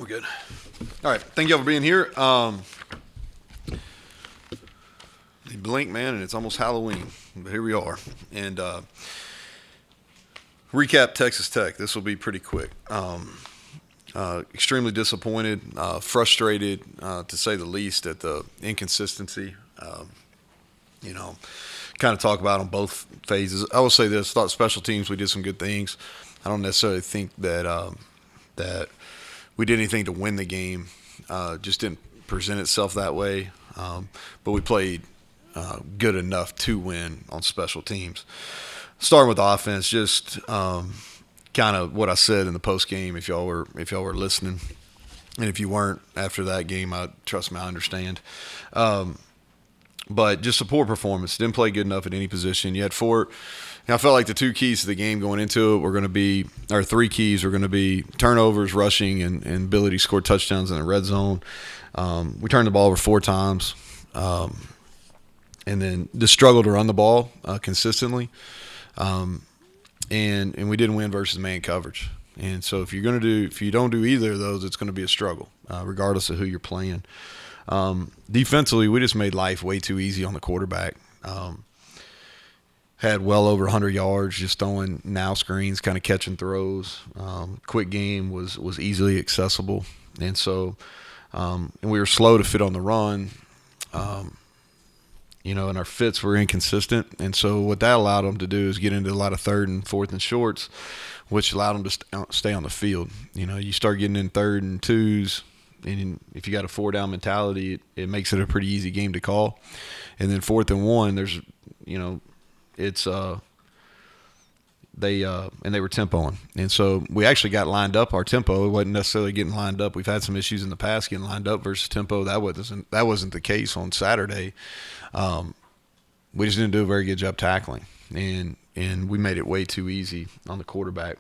we're good. All right, thank y'all for being here. You blink, man, and it's almost Halloween, but here we are. And recap Texas Tech. This will be pretty quick. Extremely disappointed, frustrated, to say the least, at the inconsistency. Kind of talk about on both phases. I will say this: thought special teams, we did some good things. I don't necessarily think that that we did anything to win the game. Just didn't present itself that way. But we played good enough to win on special teams. Starting with offense, just kind of what I said in the post game. If y'all were listening, and if you weren't after that game, trust me, I understand. But just a poor performance. Didn't play good enough at any position. You had four. I felt like the two keys to the game going into it were going to be, or three keys were going to be turnovers, rushing, and ability to score touchdowns in the red zone. We turned the ball over 4 times, and then just struggled to run the ball consistently. And we didn't win versus man coverage. And so if you don't do either of those, it's going to be a struggle, regardless of who you're playing. Defensively, we just made life way too easy on the quarterback. Had well over 100 yards, just throwing now screens, kind of catching throws. Quick game was easily accessible, and so and we were slow to fit on the run. And our fits were inconsistent, and so what that allowed them to do is get into a lot of third and fourth and shorts, which allowed them to stay on the field. You start getting in third and twos. And if you got a 4-down mentality, it makes it a pretty easy game to call. And then 4th and 1, there's, it's they were tempoing, and so we actually got lined up. Our tempo, it wasn't necessarily getting lined up. We've had some issues in the past getting lined up versus tempo. That wasn't the case on Saturday. We just didn't do a very good job tackling, and we made it way too easy on the quarterback.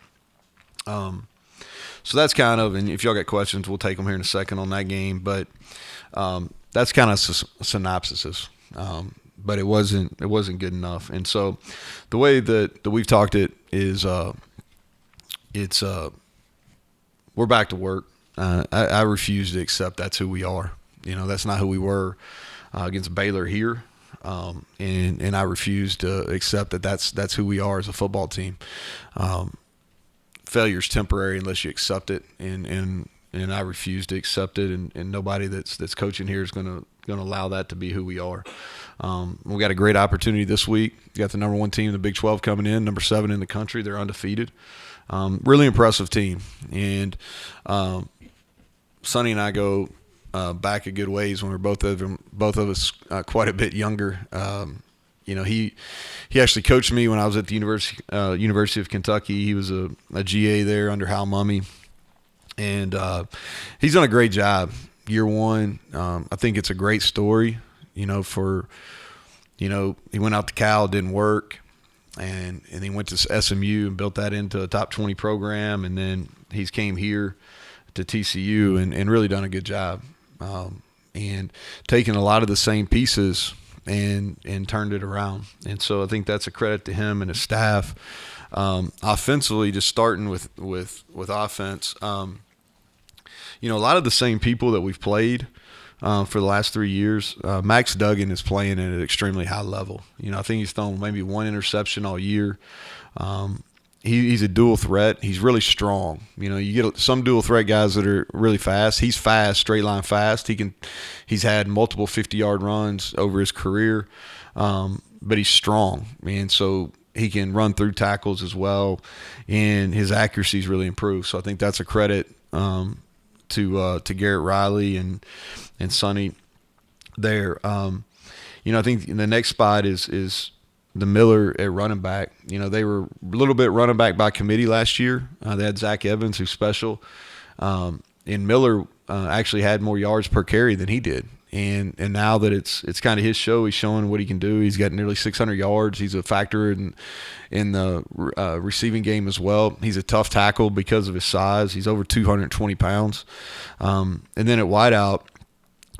So that's kind of, and if y'all got questions, we'll take them here in a second on that game. But that's kind of a synopsis. But it wasn't good enough. And so the way that we've talked it is we're back to work. I refuse to accept that's who we are. That's not who we were against Baylor here. And I refuse to accept that's who we are as a football team. Failure's temporary unless you accept it, and I refuse to accept it, and nobody that's coaching here is going to allow that to be who we are. We got a great opportunity this week. We got the number 1 team in the Big 12 coming in, number 7 in the country. They're undefeated. Really impressive team, and Sonny and I go back a good ways when we're both of us quite a bit younger. He actually coached me when I was at the University of Kentucky. He was a GA there under Hal Mumme, and he's done a great job. Year 1, I think it's a great story. He went out to Cal, didn't work, and he went to SMU and built that into a top 20 program, and then he's came here to TCU and really done a good job, and taken a lot of the same pieces and turned it around. And so I think that's a credit to him and his staff. Offensively, just starting with offense, a lot of the same people that we've played for the last 3 years. Max Duggan is playing at an extremely high level. I think he's thrown maybe 1 interception all year. He's a dual threat. He's really strong. You get some dual threat guys that are really fast. He's fast, straight line fast. He's had multiple 50-yard runs over his career, but he's strong, man. So he can run through tackles as well, and his accuracy's really improved. So I think that's a credit to Garrett Riley and Sonny there. I think the next spot is the Miller at running back. They were a little bit running back by committee last year. They had Zach Evans, who's special. And Miller actually had more yards per carry than he did. And now that it's kind of his show, he's showing what he can do. He's got nearly 600 yards. He's a factor in the receiving game as well. He's a tough tackle because of his size. He's over 220 pounds. And then at wideout,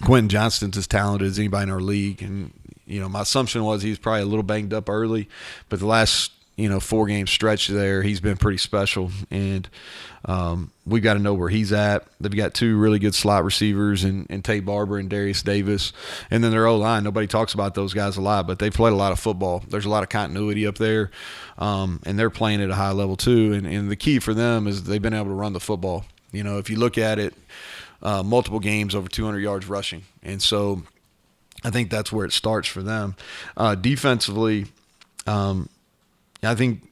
Quentin Johnston's as talented as anybody in our league. And my assumption was he was probably a little banged up early, but the last 4-game stretch there, he's been pretty special. And we've got to know where he's at. They've got 2 really good slot receivers in Tate Barber and Darius Davis. And then their O-line, nobody talks about those guys a lot, but they played a lot of football. There's a lot of continuity up there, and they're playing at a high level too. And the key for them is they've been able to run the football. If you look at it, multiple games over 200 yards rushing. And so I think that's where it starts for them. Defensively, I think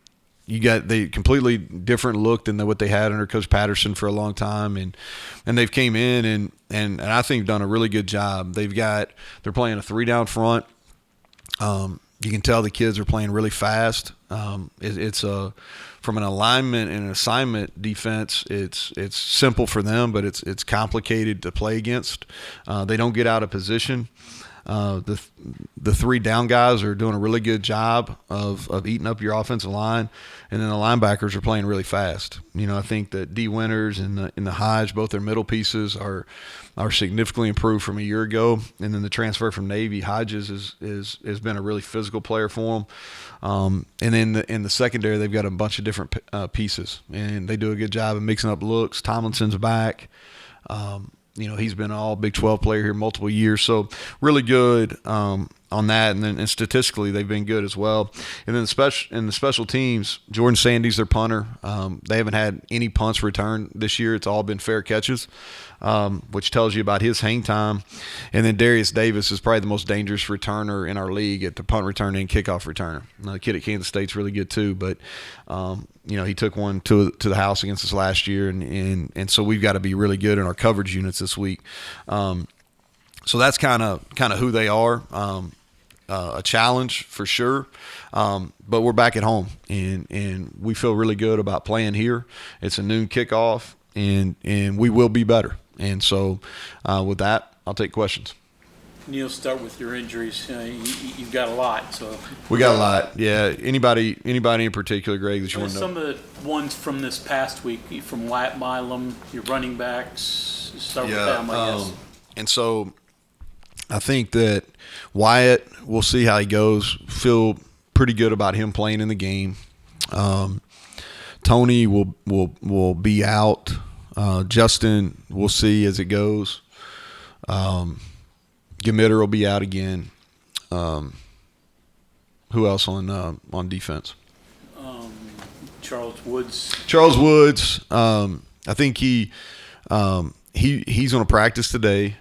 you got the completely different look than what they had under Coach Patterson for a long time, and they've came in and I think done a really good job. They're playing a 3-down front. You can tell the kids are playing really fast. It's from an alignment and an assignment defense. It's simple for them, but it's complicated to play against. They don't get out of position. The 3 down guys are doing a really good job of eating up your offensive line, and then the linebackers are playing really fast. I think that D. Winters and the Hodge, both their middle pieces are significantly improved from a year ago, and then the transfer from Navy, Hodges has been a really physical player for them. And then in the secondary, they've got a bunch of different pieces, and they do a good job of mixing up looks. Tomlinson's back. He's been an all Big 12 player here multiple years, so really good on that. And statistically, they've been good as well. And then in the special teams, Jordan Sandy's their punter. They haven't had any punts returned this year. It's all been fair catches, which tells you about his hang time. And then Darius Davis is probably the most dangerous returner in our league at the punt return and kickoff returner. The kid at Kansas State's really good too, but he took one to the house against us last year, and so we've got to be really good in our coverage units this week. So that's kind of who they are. A challenge for sure, but we're back at home, and we feel really good about playing here. It's a noon kickoff, and we will be better. And so with that, I'll take questions. Neal, start with your injuries. You've got a lot. So we got a lot. Yeah. Anybody in particular, Greg, that you want to know? Some of the ones from this past week, from Wyatt Milam, your running backs. Start with them, I guess. And so I think that Wyatt, we'll see how he goes. Feel pretty good about him playing in the game. Tony will be out. Justin, we'll see as it goes. Gamitter will be out again. Who else on defense? Charles Woods. I think he's going to practice today,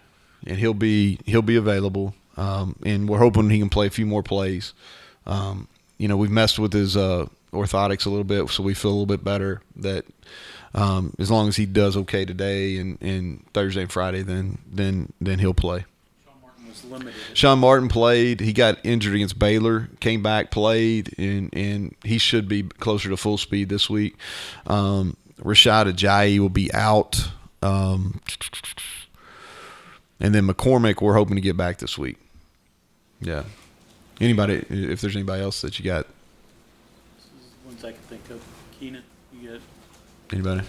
and he'll be available. And we're hoping he can play a few more plays. We've messed with his orthotics a little bit, so we feel a little bit better that as long as he does okay today and Thursday and Friday, then he'll play. Limited. Sean Martin played. He got injured against Baylor, came back, played, and he should be closer to full speed this week. Rashad Ajayi will be out. And then McCormick, we're hoping to get back this week. Yeah. Anybody, if there's anybody else that you got? Ones I can think of. Keenan, you got? Anybody?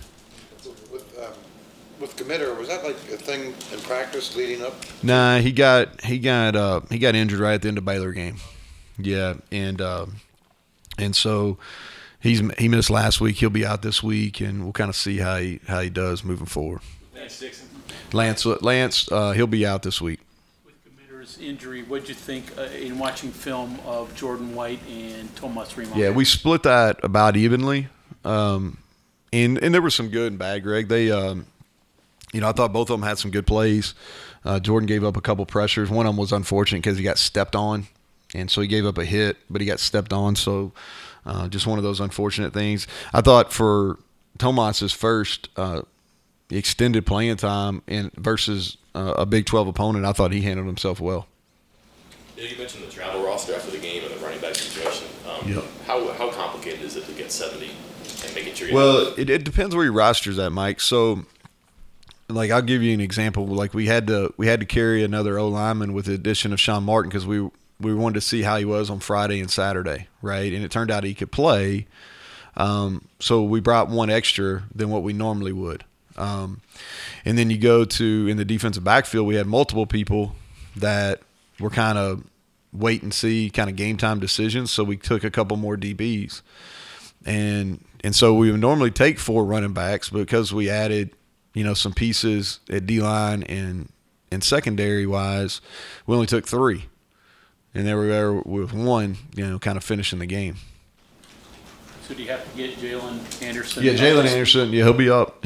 With Gamitter, was that like a thing in practice leading up? Nah, he got injured right at the end of Baylor game. Yeah, and so he missed last week. He'll be out this week, and we'll kind of see how he does moving forward. Lance, he'll be out this week. With Gamitter's injury, what'd you think in watching film of Jordan White and Tomas Riemann? Yeah, we split that about evenly, and there was some good and bad. Greg, they. I thought both of them had some good plays. Jordan gave up a couple pressures. One of them was unfortunate because he got stepped on, and so he gave up a hit, but he got stepped on. So just one of those unfortunate things. I thought for Tomas's first extended playing time versus a Big 12 opponent, I thought he handled himself well. Yeah, you mentioned the travel roster after the game and the running back situation. Yep. How complicated is it to get 70 and making sure? It depends where your roster's at, Mike. So. Like, I'll give you an example. Like, we had to carry another O-lineman with the addition of Sean Martin because we wanted to see how he was on Friday and Saturday, right? And it turned out he could play. So we brought one extra than what we normally would. And then you go to in the defensive backfield, we had multiple people that were kind of wait and see kind of game time decisions. So we took a couple more DBs, and so we would normally take 4 running backs, but because we added, some pieces at D-line and secondary wise, we only took 3, and there we were with 1, kind of finishing the game. So do you have to get Jalen Anderson? Yeah, Jalen Anderson. Yeah, he'll be up.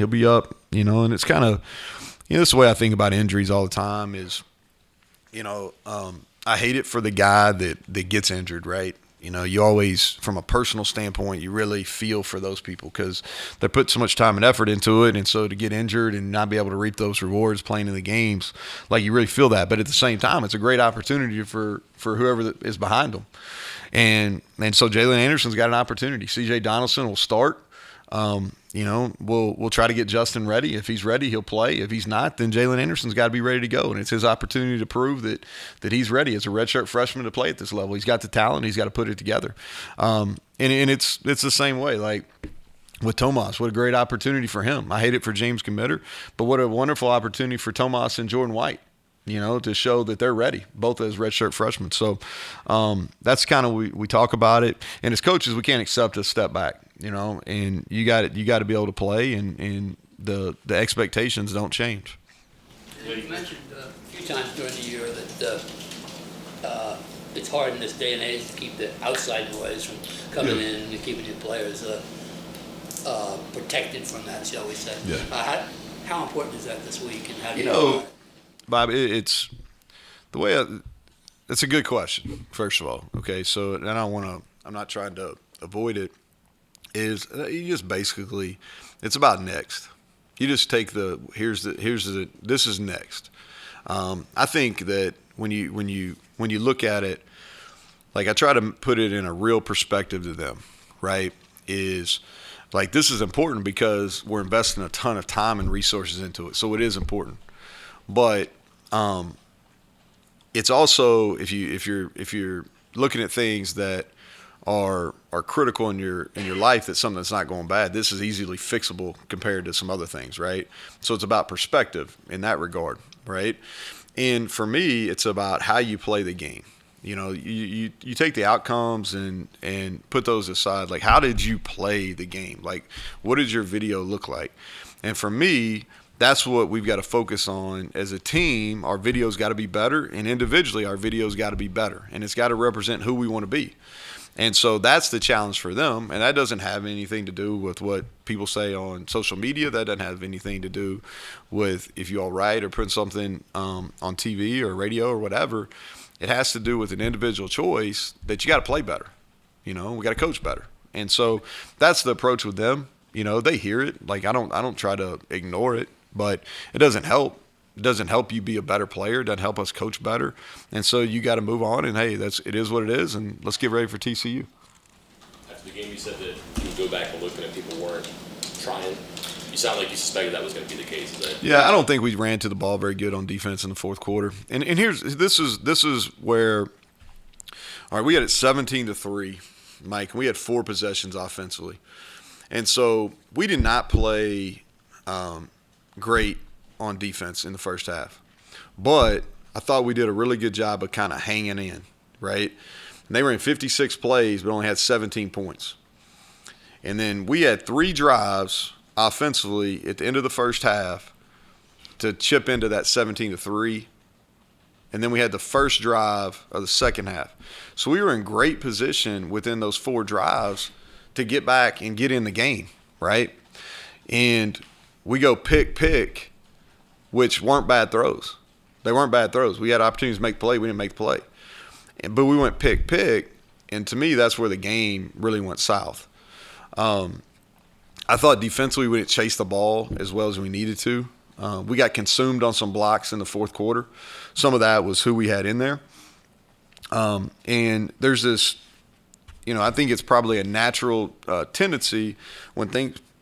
And it's kind of, this is the way I think about injuries all the time is, I hate it for the guy that gets injured, right? You always, from a personal standpoint, you really feel for those people because they put so much time and effort into it. And so to get injured and not be able to reap those rewards playing in the games, like you really feel that. But at the same time, it's a great opportunity for whoever is behind them. And so Jalen Anderson's got an opportunity. C.J. Donaldson will start. We'll try to get Justin ready. If he's ready, he'll play. If he's not, then Jalen Anderson's got to be ready to go. And it's his opportunity to prove that he's ready as a redshirt freshman to play at this level. He's got the talent. He's got to put it together. And it's the same way. Like with Tomas, what a great opportunity for him. I hate it for James Committer, but what a wonderful opportunity for Tomas and Jordan White. To show that they're ready, both as redshirt freshmen. So that's kind of we talk about it. And as coaches, we can't accept a step back, and you got to be able to play, and the expectations don't change. You've mentioned a few times during the year that it's hard in this day and age to keep the outside noise from coming in and keeping your players protected from that, shall we say. Yeah. How important is that this week, and how do you Bob, it's the way it's a good question, first of all. Okay, so and I'm not trying to avoid it, is you just basically, it's about next. You just take this is next. I think that when you look at it, like I try to put it in a real perspective to them, right, is like this is important because we're investing a ton of time and resources into it. So it is important. But it's also if you're looking at things that are critical in your life, that's something that's not going bad. This is easily fixable compared to some other things, right? So it's about perspective in that regard, right? And for me, it's about how you play the game. You take the outcomes and put those aside. Like, how did you play the game? Like, what did your video look like? And for me, that's what we've got to focus on as a team. Our video's got to be better, and individually, our video's got to be better, and it's got to represent who we want to be. And so that's the challenge for them, and that doesn't have anything to do with what people say on social media. That doesn't have anything to do with if you all write or put something on TV or radio or whatever. It has to do with an individual choice that you got to play better. We got to coach better. And so that's the approach with them. They hear it. Like I don't try to ignore it. But it doesn't help. It doesn't help you be a better player. It doesn't help us coach better. And so you got to move on. And hey, it is what it is. And let's get ready for TCU. After the game, you said that you would go back and look and people weren't trying. You sound like you suspected that was going to be the case. Yeah, I don't think we ran to the ball very good on defense in the fourth quarter. And this is where. All right, we had it 17-3, Mike. And we had 4 possessions offensively, and so we did not play. Great on defense in the first half. But I thought we did a really good job of kind of hanging in, right? And they ran 56 plays but only had 17 points. And then we had 3 drives offensively at the end of the first half to chip into that 17-3. And then we had the first drive of the second half. So we were in great position within those 4 drives to get back and get in the game, right? And we go pick, which weren't bad throws. They weren't bad throws. We had opportunities to make the play. We didn't make the play. But we went pick, and to me, that's where the game really went south. I thought defensively we didn't chase the ball as well as we needed to. We got consumed on some blocks in the fourth quarter. Some of that was who we had in there. And there's this, I think it's probably a natural tendency when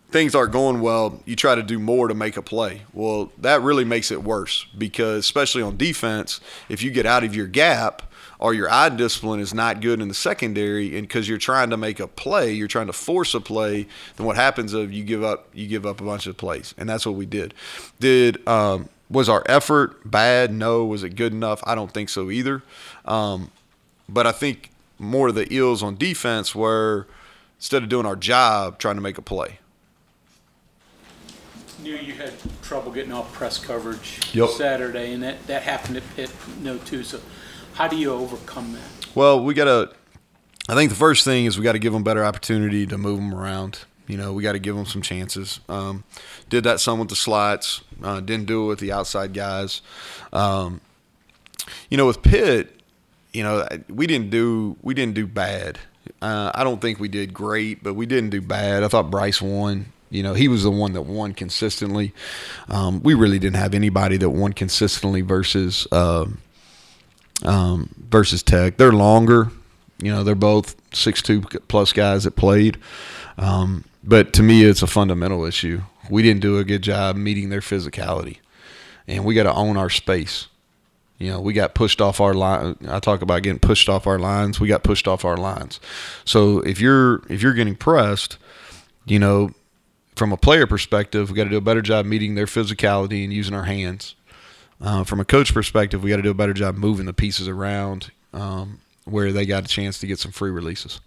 things aren't going well, you try to do more to make a play. Well, that really makes it worse because especially on defense, if you get out of your gap or your eye discipline is not good in the secondary and because you're trying to make a play, you're trying to force a play, then what happens is you give up a bunch of plays. And that's what we did. Was our effort bad? No. Was it good enough? I don't think so either. But I think more of the ills on defense were, instead of doing our job, trying to make a play. Knew you had trouble getting off press coverage Yep. Saturday, and that happened at Pitt, too. So how do you overcome that? Well, I think the first thing is we got to give them better opportunity to move them around. We got to give them some chances. Did that some with the slots. Didn't do it with the outside guys. With Pitt, we didn't do bad. I don't think we did great, but we didn't do bad. I thought Bryce won. He was the one that won consistently. We really didn't have anybody that won consistently versus Tech. They're longer. They're both 6'2" plus guys that played. But to me, it's a fundamental issue. We didn't do a good job meeting their physicality, and we got to own our space. We got pushed off our line. I talk about getting pushed off our lines. We got pushed off our lines. So if you're getting pressed, from a player perspective, we got to do a better job meeting their physicality and using our hands. From a coach perspective, we got to do a better job moving the pieces around where they got a chance to get some free releases.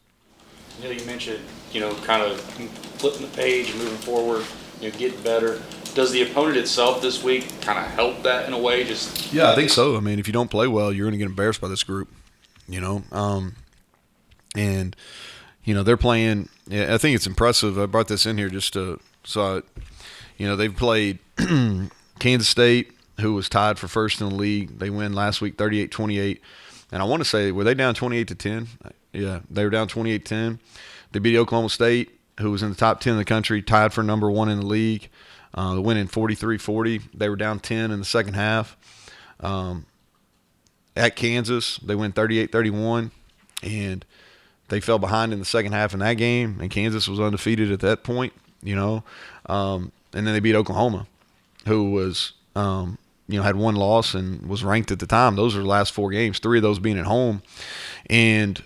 Neal, you mentioned, kind of flipping the page and moving forward, getting better. Does the opponent itself this week kind of help that in a way? Yeah, I think so. I mean, if you don't play well, you're going to get embarrassed by this group, and they're playing. I think it's impressive. I brought this in here just they've played Kansas State, who was tied for first in the league. They win last week 38-28. And I want to say, were they down 28-10? Yeah, they were down 28-10. They beat Oklahoma State, who was in the top 10 in the country, tied for number 1 in the league, winning 43-40. They were down 10 in the second half. At Kansas, they win 38-31, and they fell behind in the second half in that game, and Kansas was undefeated at that point, and then they beat Oklahoma, who was had one loss and was ranked at the time. Those are the last 4 games, 3 of those being at home. And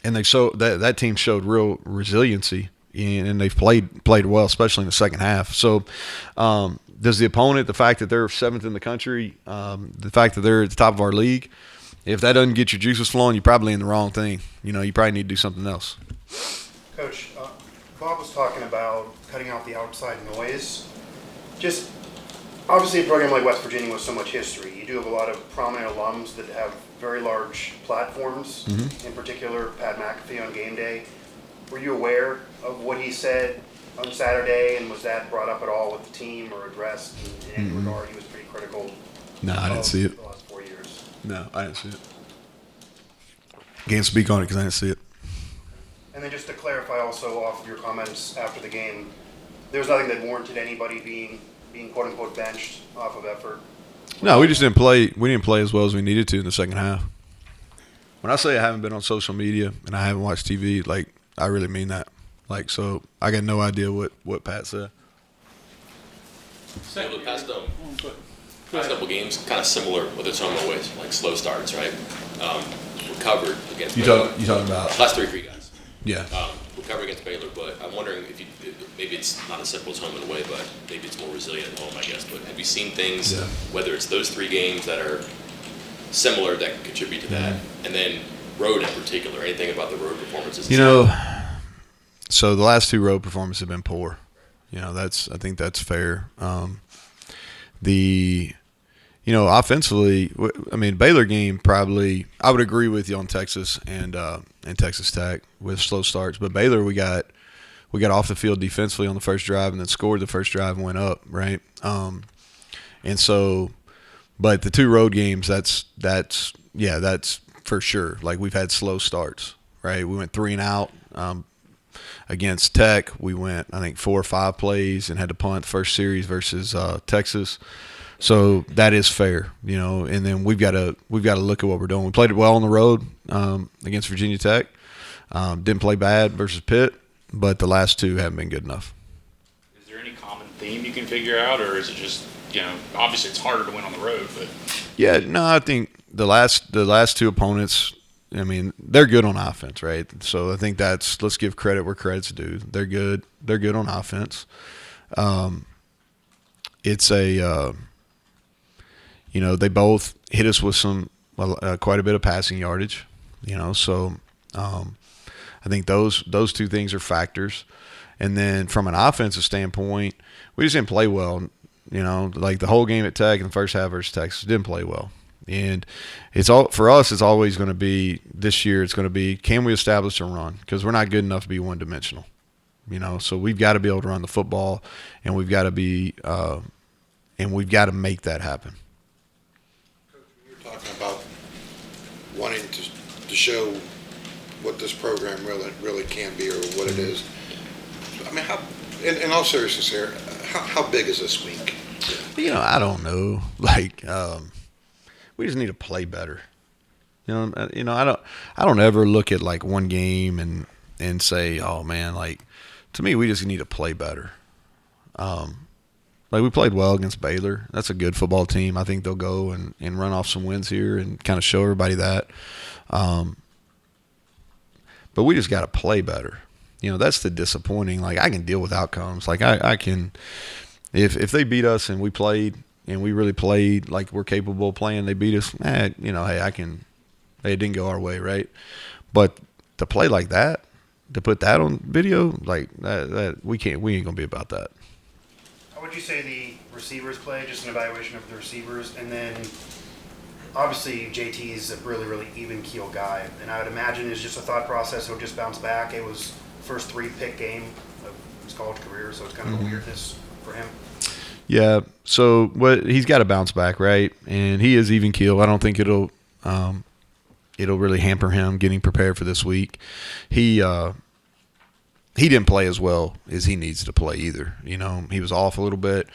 they showed that team showed real resiliency, and they've played well, especially in the second half. So does the opponent, the fact that they're 7th in the country, the fact that they're at the top of our league, if that doesn't get your juices flowing, you're probably in the wrong thing. You probably need to do something else. Coach, Bob was talking about cutting out the outside noise. Just obviously, a program like West Virginia with so much history, you do have a lot of prominent alums that have very large platforms. In particular, Pat McAfee on game day. Were you aware of what he said on Saturday, and was that brought up at all with the team or addressed in any regard? He was pretty critical. No, I didn't see it. The last 4 years. No, I didn't see it. Can't speak on it because I didn't see it. And then just to clarify also off of your comments after the game, there was nothing that warranted anybody being quote unquote benched off of effort. No, we just didn't play. We didn't play as well as we needed to in the second half. When I say I haven't been on social media and I haven't watched TV, I really mean that. So I got no idea what Pat said. The past couple games, kind of similar with its own ways, like slow starts, right? Recovered against Baylor. You talking about Last 3 guys. Yeah. Recovered against Baylor, but I'm wondering if maybe it's not as simple as home and away, but maybe it's more resilient at home, I guess. But have you seen things, whether it's those 3 games that are similar that can contribute to that, and then road in particular, anything about the road performances? So the last 2 road performances have been poor. I think that's fair. Offensively, Baylor game probably, I would agree with you on Texas and Texas Tech with slow starts, but Baylor we got off the field defensively on the first drive and then scored the first drive and went up, right? And so, but the 2 road games, that's for sure. We've had slow starts, right? We went 3 and out. Against Tech, we went, I think, 4 or 5 plays and had to punt first series versus Texas. So that is fair, and then we've got to look at what we're doing. We played it well on the road against Virginia Tech. Didn't play bad versus Pitt, but the last 2 haven't been good enough. Is there any common theme you can figure out, or is it just, obviously it's harder to win on the road, but Yeah, no, I think the last 2 opponents, they're good on offense, right? So I think let's give credit where credit's due. They're good. They're good on offense. It's they both hit us with some quite a bit of passing yardage. So I think those two things are factors. And then from an offensive standpoint, we just didn't play well. Like the whole game at Tech and the first half versus Texas didn't play well. And it's all for us. It's always going to be this year. It's going to be, can we establish a run? Because we're not good enough to be one dimensional. So we've got to be able to run the football, and we've got to be, and we've got to make that happen. Coach, you're talking about wanting to show what this program really can be or what it is. I mean, in all seriousness here, how big is this week? I don't know. Like, we just need to play better. I don't ever look at like one game and say, oh man, like to me, we just need to play better. Like we played well against Baylor. That's a good football team. I think they'll go and run off some wins here and kind of show everybody that. But we just got to play better. That's the disappointing. Like I can deal with outcomes. Like I can, if they beat us and we played and we really played like we're capable of playing, they beat us. Hey, I can. Hey, it didn't go our way, right? But to play like that, to put that on video, like that we can't. We ain't gonna be about that. How would you say the receivers play? Just an evaluation of the receivers, and then obviously JT is a really, really even keel guy, and I would imagine it's just a thought process. He'll just bounce back. It was first 3-pick game of his college career, so it's kind of a weirdness for him. Yeah. So he's got to bounce back, right? And he is even keel. I don't think it'll really hamper him getting prepared for this week. He didn't play as well as he needs to play either. He was off a little bit.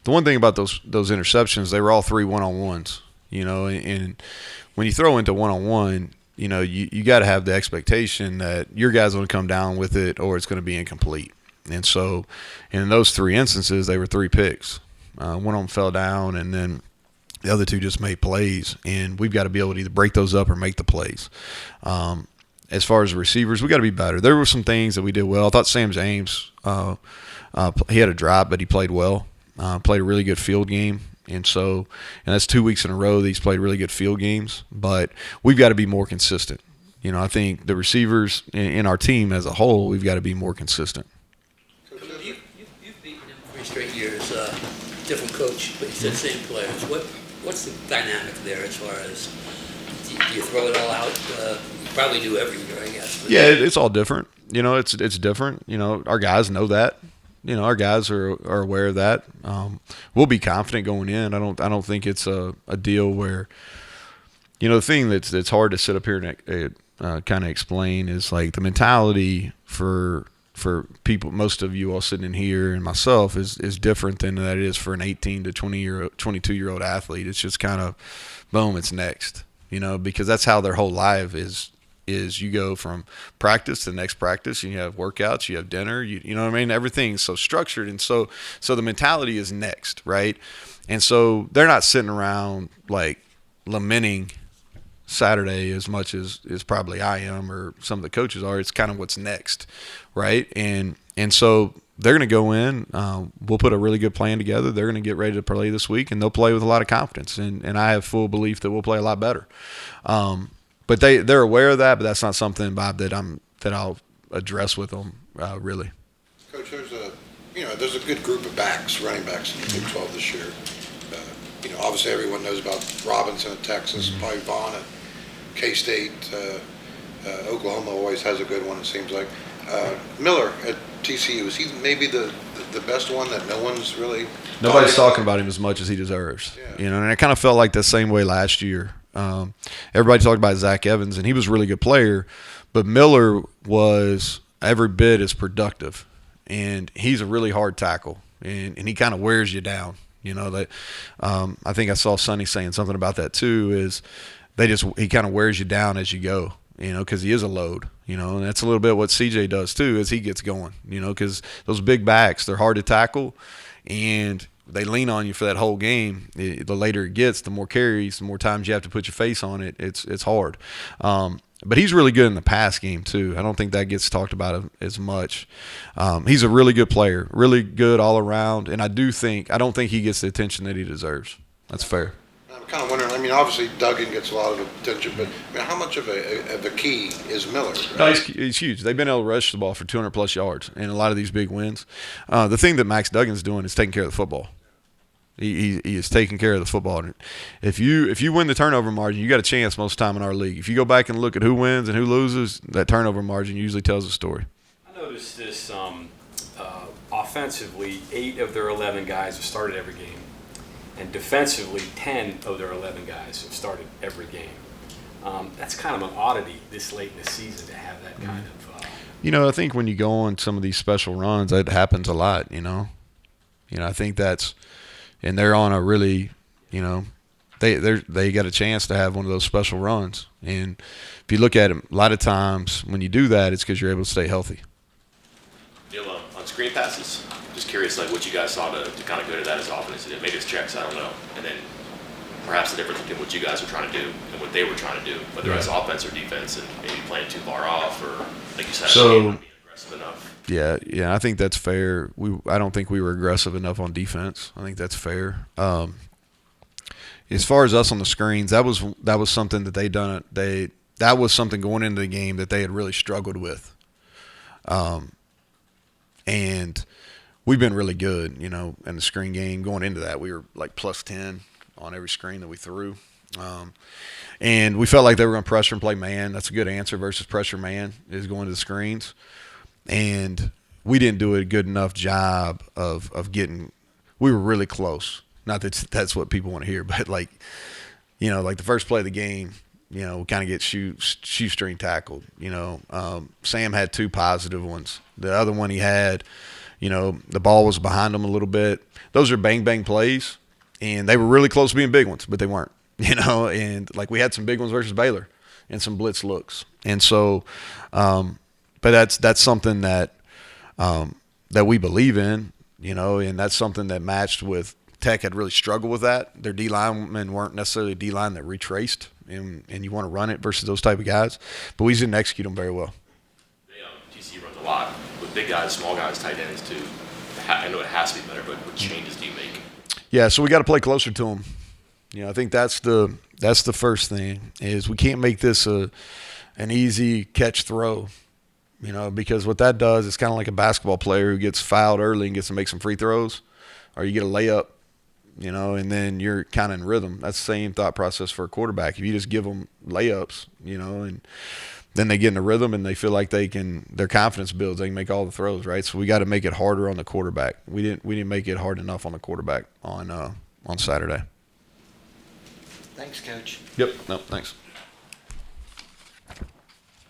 The one thing about those interceptions, they were all 3 one-on-ones. And when you throw into one-on-one, you got to have the expectation that your guy's going to come down with it or it's going to be incomplete. And so in those 3 instances, they were 3 picks. One of them fell down, and then the other 2 just made plays. And we've got to be able to either break those up or make the plays. As far as the receivers, we got to be better. There were some things that we did well. I thought Sam James, he had a drop, but he played well. Played a really good field game. And that's 2 weeks in a row that he's played really good field games. But we've got to be more consistent. I think the receivers in our team as a whole, we've got to be more consistent. You've beaten him 3 straight years, different coach, but you said same players. What's the dynamic there as far as do you throw it all out? You probably do every year, I guess. Yeah, it's all different. It's different. Our guys know that. Our guys are aware of that. We'll be confident going in. I don't think it's a deal where, the thing that's hard to sit up here and kind of explain is like the mentality for people, most of you all sitting in here and myself is different than that it is for an 18 to 22-year-old athlete. It's just kind of, boom, it's next, because that's how their whole life is you go from practice to the next practice, and you have workouts, you have dinner, you know what I mean? Everything's so structured. And so the mentality is next, right? And so they're not sitting around like lamenting Saturday as much as probably I am or some of the coaches are. It's kind of what's next, right? And so they're going to go in. We'll put a really good plan together. They're going to get ready to play this week, and they'll play with a lot of confidence. And I have full belief that we'll play a lot better. But they're aware of that, but that's not something, Bob, that I'll address with them really. Coach, there's a good group of running backs in the Big 12 this year. Obviously everyone knows about Robinson at Texas, probably Vaughn at K-State. Oklahoma always has a good one, it seems like. Miller at TCU, is he maybe the best one that no one's really – Nobody's talking about him as much as he deserves. Yeah. And I kind of felt like the same way last year. Everybody talked about Zach Evans, and he was a really good player, but Miller was every bit as productive, and he's a really hard tackle, and he kind of wears you down. I think I saw Sonny saying something about that too, is he kind of wears you down as you go, because he is a load, and that's a little bit what CJ does too as he gets going, because those big backs, they're hard to tackle, and they lean on you for that whole game. The later it gets, the more carries, the more times you have to put your face on it. It's hard. But he's really good in the pass game too. I don't think that gets talked about as much. He's a really good player, really good all around, and I don't think he gets the attention that he deserves. That's fair. I'm kind of wondering, I mean, obviously Duggan gets a lot of attention, but I mean, how much of a key is Miller? No, Right? he's huge. They've been able to rush the ball for 200-plus yards in a lot of these big wins. The thing that Max Duggan's doing is taking care of the football. He is taking care of the football. If you win the turnover margin, you got a chance most of the time in our league. If you go back and look at who wins and who loses, that turnover margin usually tells a story. I noticed this offensively, 8 of their 11 guys have started every game. And defensively, 10 of their 11 guys have started every game. That's kind of an oddity this late in the season to have that kind of. I think when you go on some of these special runs, that happens a lot. I think that's, and they're on a really, they got a chance to have one of those special runs. And if you look at it, a lot of times when you do that, it's because you're able to stay healthy. Neal, on screen passes, just curious, like what you guys saw to kind of go to that as often as it did. Maybe it's checks, I don't know. And then perhaps the difference between what you guys were trying to do and what they were trying to do, whether it's offense or defense, and maybe playing too far off, or like you said, not being aggressive enough. Yeah, I think that's fair. I don't think we were aggressive enough on defense. I think that's fair. As far as us on the screens, that was something that that was something going into the game that they had really struggled with. And we've been really good, in the screen game. Going into that, we were like plus 10 on every screen that we threw. And we felt like they were going to pressure and play man. That's a good answer versus pressure man is going to the screens. And we didn't do a good enough job of getting – we were really close. Not that that's what people want to hear, but like the first play of the game, we kind of get shoestring tackled. Sam had 2 positive ones. The other one he had – the ball was behind them a little bit. Those are bang-bang plays, and they were really close to being big ones, but they weren't, And, like, we had some big ones versus Baylor and some blitz looks. And so but that's something that we believe in, and that's something that matched with Tech had really struggled with that. Their D-linemen weren't necessarily a D-line that retraced, and you want to run it versus those type of guys. But we just didn't execute them very well. TC runs a lot with big guys, small guys, tight ends too. I know it has to be better, but what changes do you make? Yeah, so we got to play closer to them. I think that's the first thing is we can't make this an easy catch throw. Because what that does is kind of like a basketball player who gets fouled early and gets to make some free throws, or you get a layup, and then you're kind of in rhythm. That's the same thought process for a quarterback. If you just give them layups, and then they get in a rhythm and they feel like their confidence builds. They can make all the throws, right? So we got to make it harder on the quarterback. We didn't make it hard enough on the quarterback on Saturday. Thanks, Coach. Yep. No, thanks.